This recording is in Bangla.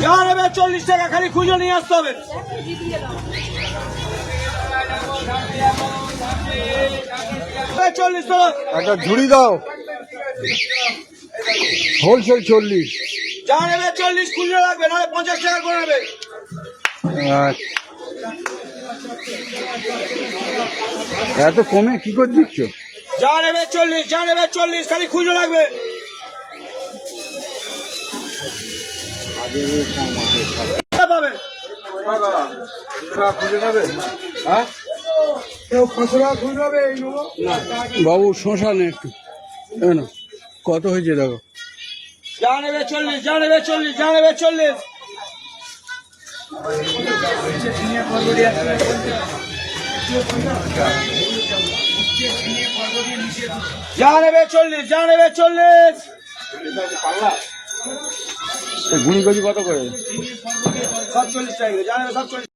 যা নেবে 40 টাকা, খালি খুঁজে নিয়ে আসতে হবে। একটা ঝুড়ি দাও, হোলসেল 40। যা নেবে 40 খুঁজে রাখবে, নাহলে 50 টাকা করে নেবে। এত কমে কি করে দিচ্ছ? যা নেবে 40, যা নেবে 40, খালি খুঁজে রাখবে। পাবে খুঁজে নেবে? হ্যাঁ, কেউ 500 টাকা খুঁজে নেবে? এই নেবো বাবু, শশা নেই একটু, না কত হয়েছে দেখো। যা নেবে 40, যা নেবে 40, যা নেবে 40। যা নেবে 40, যা নেবে 40। গুড়ি গজি কত করে? সব 40 টাকা, যা নেবে সব 40।